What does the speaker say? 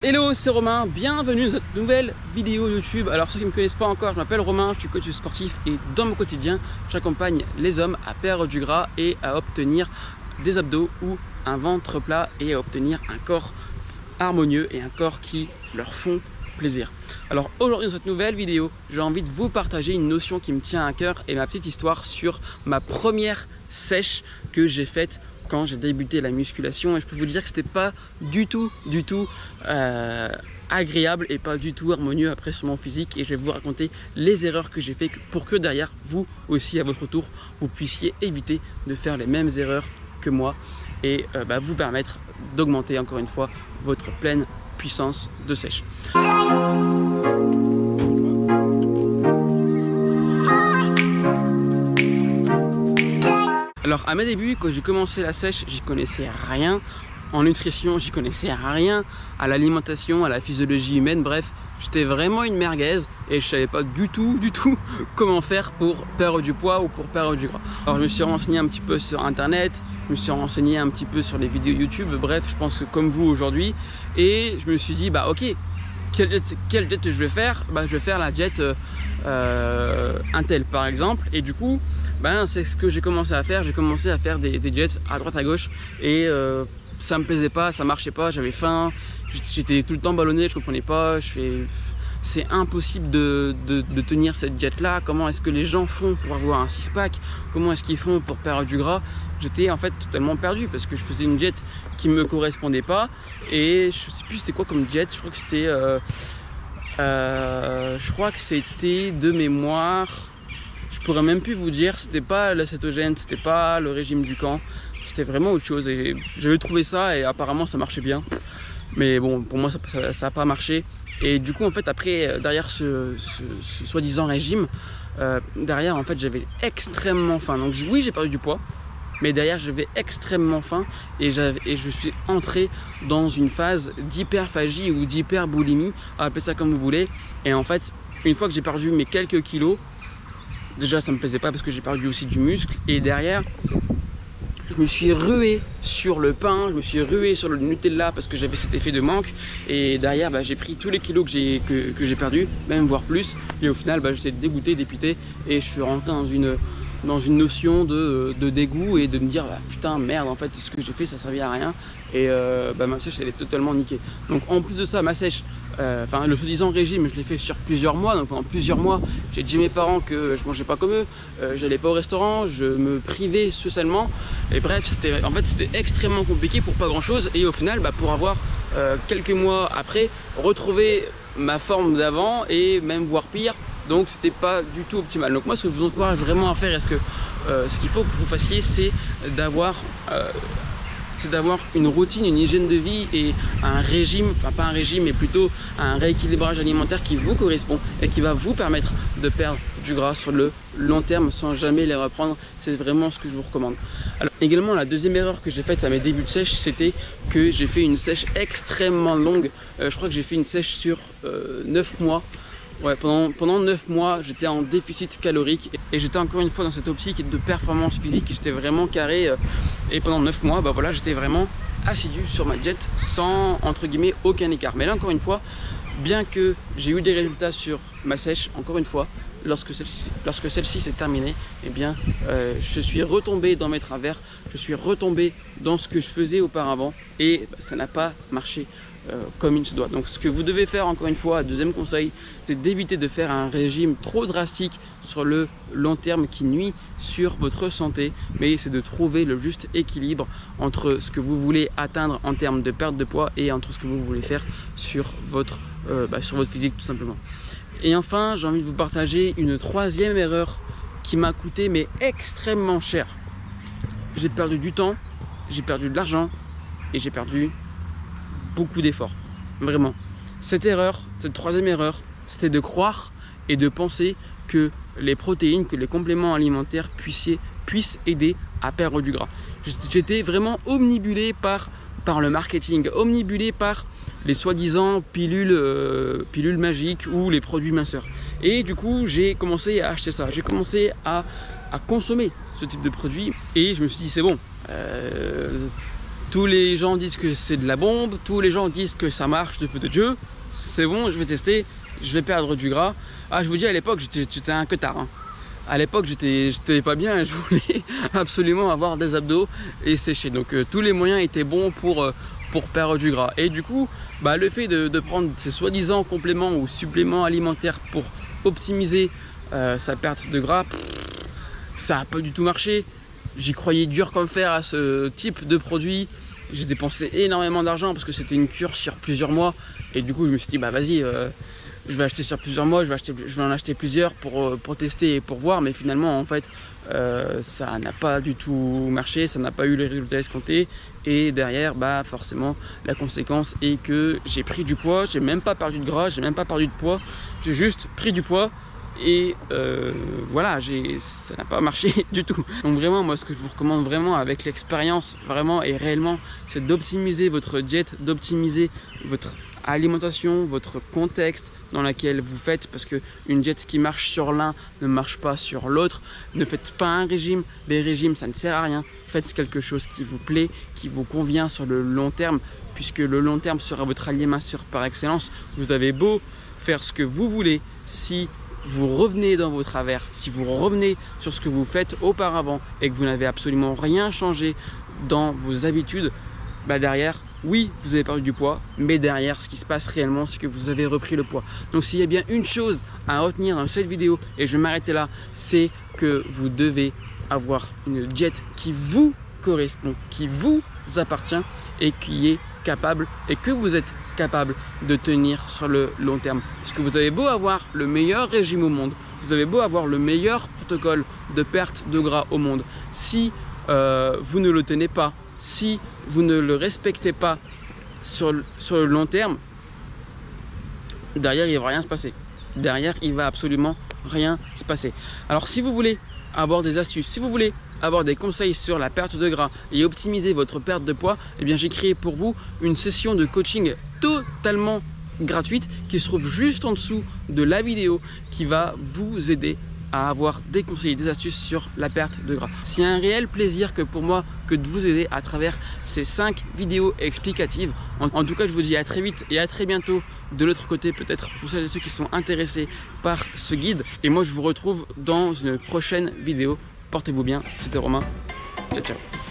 Hello, c'est Romain, bienvenue dans cette nouvelle vidéo YouTube. Alors ceux qui ne me connaissent pas encore, je m'appelle Romain, je suis coach sportif et dans mon quotidien, j'accompagne les hommes à perdre du gras et à obtenir des abdos ou un ventre plat et à obtenir un corps harmonieux et un corps qui leur font plaisir. Alors aujourd'hui dans cette nouvelle vidéo, j'ai envie de vous partager une notion qui me tient à cœur et ma petite histoire sur ma première sèche que j'ai faite quand j'ai débuté la musculation. Et je peux vous dire que c'était pas du tout agréable et pas du tout harmonieux après sur mon physique, et je vais vous raconter les erreurs que j'ai fait pour que derrière vous aussi à votre tour vous puissiez éviter de faire les mêmes erreurs que moi et vous permettre d'augmenter encore une fois votre pleine puissance de sèche. Alors à mes débuts, quand j'ai commencé la sèche, j'y connaissais rien. En nutrition, j'y connaissais rien. À l'alimentation, à la physiologie humaine, bref, j'étais vraiment une merguez et je savais pas du tout comment faire pour perdre du poids ou pour perdre du gras. Alors je me suis renseigné un petit peu sur internet, je me suis renseigné un petit peu sur les vidéos YouTube, bref, je pense que comme vous aujourd'hui, et je me suis dit ok, quelle jet je vais faire? Je vais faire la jet Intel par exemple, et du coup c'est ce que j'ai commencé à faire. J'ai commencé à faire des jets à droite à gauche et ça me plaisait pas, ça marchait pas, j'avais faim, j'étais tout le temps ballonné, je comprenais pas, c'est impossible de tenir cette jet là. Comment est-ce que les gens font pour avoir un 6-pack? Comment est-ce qu'ils font pour perdre du gras? J'étais en fait totalement perdu parce que je faisais une jet qui me correspondait pas et je sais plus c'était quoi comme jet. Je crois que c'était de mémoire, je pourrais même plus vous dire, c'était pas la cétogène, c'était pas le régime du camp, c'était vraiment autre chose et j'avais trouvé ça et apparemment ça marchait bien, mais bon, pour moi ça a pas marché. Et du coup en fait après, derrière ce soi-disant régime, derrière en fait j'avais extrêmement faim. Donc oui, j'ai perdu du poids, mais derrière j'avais extrêmement faim et je suis entré dans une phase d'hyperphagie ou d'hyperboulimie, appelez ça comme vous voulez. Et en fait une fois que j'ai perdu mes quelques kilos, déjà ça me plaisait pas parce que j'ai perdu aussi du muscle, et derrière je me suis rué sur le pain, je me suis rué sur le Nutella parce que j'avais cet effet de manque, et derrière j'ai pris tous les kilos que j'ai perdu, même voire plus, et au final j'étais dégoûté, dépité, et je suis rentré dans une notion de dégoût et de me dire putain merde, en fait ce que j'ai fait ça servait à rien, et ma sèche elle est totalement niquée. Donc en plus de ça, ma sèche, le soi-disant régime, je l'ai fait sur plusieurs mois. Donc pendant plusieurs mois j'ai dit à mes parents que je mangeais pas comme eux, j'allais pas au restaurant, je me privais socialement, et bref c'était extrêmement compliqué pour pas grand chose, et au final pour avoir quelques mois après retrouvé ma forme d'avant et même voire pire. Donc c'était pas du tout optimal. Donc moi ce que je vous encourage vraiment à faire, est-ce qu'il faut que vous fassiez, c'est d'avoir une routine, une hygiène de vie et un régime, enfin pas un régime mais plutôt un rééquilibrage alimentaire qui vous correspond et qui va vous permettre de perdre du gras sur le long terme sans jamais les reprendre. C'est vraiment ce que je vous recommande. Alors également, la deuxième erreur que j'ai faite à mes débuts de sèche, c'était que j'ai fait une sèche extrêmement longue. Je crois que j'ai fait une sèche sur 9 mois. Ouais, pendant 9 mois, j'étais en déficit calorique et j'étais encore une fois dans cette optique de performance physique. J'étais vraiment carré et pendant 9 mois, j'étais vraiment assidu sur ma jet sans entre guillemets aucun écart. Mais là encore une fois, bien que j'ai eu des résultats sur ma sèche, encore une fois, lorsque celle-ci s'est terminée, je suis retombé dans mes travers, je suis retombé dans ce que je faisais auparavant et ça n'a pas marché comme il se doit. Donc ce que vous devez faire, encore une fois, deuxième conseil, c'est d'éviter de faire un régime trop drastique sur le long terme qui nuit sur votre santé, mais c'est de trouver le juste équilibre entre ce que vous voulez atteindre en termes de perte de poids et entre ce que vous voulez faire sur votre physique tout simplement. Et enfin, j'ai envie de vous partager une troisième erreur qui m'a coûté extrêmement cher. J'ai perdu du temps, j'ai perdu de l'argent et j'ai perdu beaucoup d'efforts, vraiment. Cette troisième erreur, c'était de croire et de penser que les protéines, que les compléments alimentaires puissent aider à perdre du gras. J'étais vraiment omnibulé par le marketing, omnibulé par les soi-disant pilules magiques ou les produits minceurs. Et du coup, j'ai commencé à acheter ça, j'ai commencé à consommer ce type de produit et je me suis dit c'est bon. tous les gens disent que c'est de la bombe, tous les gens disent que ça marche de feu de Dieu. C'est bon, je vais tester, je vais perdre du gras. Ah, je vous dis, à l'époque, j'étais un queutard, hein. À l'époque, j'étais pas bien, je voulais absolument avoir des abdos et sécher. Donc tous les moyens étaient bons pour perdre du gras. Et du coup, bah, le fait de prendre ces soi-disant compléments ou suppléments alimentaires pour optimiser sa perte de gras, ça n'a pas du tout marché. J'y croyais dur comme fer à ce type de produit. J'ai dépensé énormément d'argent parce que c'était une cure sur plusieurs mois. Et du coup, je me suis dit, bah vas-y, je vais acheter sur plusieurs mois, je vais en acheter plusieurs pour tester et pour voir. Mais finalement, en fait, ça n'a pas du tout marché, ça n'a pas eu les résultats escomptés. Et derrière, bah forcément, la conséquence est que j'ai pris du poids. J'ai même pas perdu de gras, j'ai même pas perdu de poids. J'ai juste pris du poids. Et voilà, ça n'a pas marché du tout. Donc vraiment, moi ce que je vous recommande vraiment avec l'expérience, vraiment et réellement, c'est d'optimiser votre diète, d'optimiser votre alimentation, votre contexte dans lequel vous faites, parce que une diète qui marche sur l'un ne marche pas sur l'autre. Ne faites pas un régime, les régimes ça ne sert à rien. Faites quelque chose qui vous plaît, qui vous convient sur le long terme, puisque le long terme sera votre allié masseur par excellence. Vous avez beau faire ce que vous voulez, si vous revenez dans vos travers, si vous revenez sur ce que vous faites auparavant et que vous n'avez absolument rien changé dans vos habitudes, bah derrière, oui, vous avez perdu du poids, mais derrière, ce qui se passe réellement, c'est que vous avez repris le poids. Donc s'il y a bien une chose à retenir dans cette vidéo, et je vais m'arrêter là, c'est que vous devez avoir une diète qui vous correspond, qui vous appartient et qui est capable et que vous êtes capable de tenir sur le long terme. Parce que vous avez beau avoir le meilleur régime au monde, vous avez beau avoir le meilleur protocole de perte de gras au monde, si vous ne le tenez pas, si vous ne le respectez pas sur le long terme, derrière il ne va rien se passer. Derrière il va absolument rien se passer. Alors si vous voulez avoir des astuces, si vous voulez avoir des conseils sur la perte de gras et optimiser votre perte de poids, eh bien j'ai créé pour vous une session de coaching totalement gratuite qui se trouve juste en dessous de la vidéo, qui va vous aider à avoir des conseils et des astuces sur la perte de gras. C'est un réel plaisir que pour moi que de vous aider à travers ces 5 vidéos explicatives. En tout cas, je vous dis à très vite et à très bientôt de l'autre côté, peut-être pour celles et ceux qui sont intéressés par ce guide. Et moi, je vous retrouve dans une prochaine vidéo. Portez-vous bien, c'était Romain. Ciao, ciao.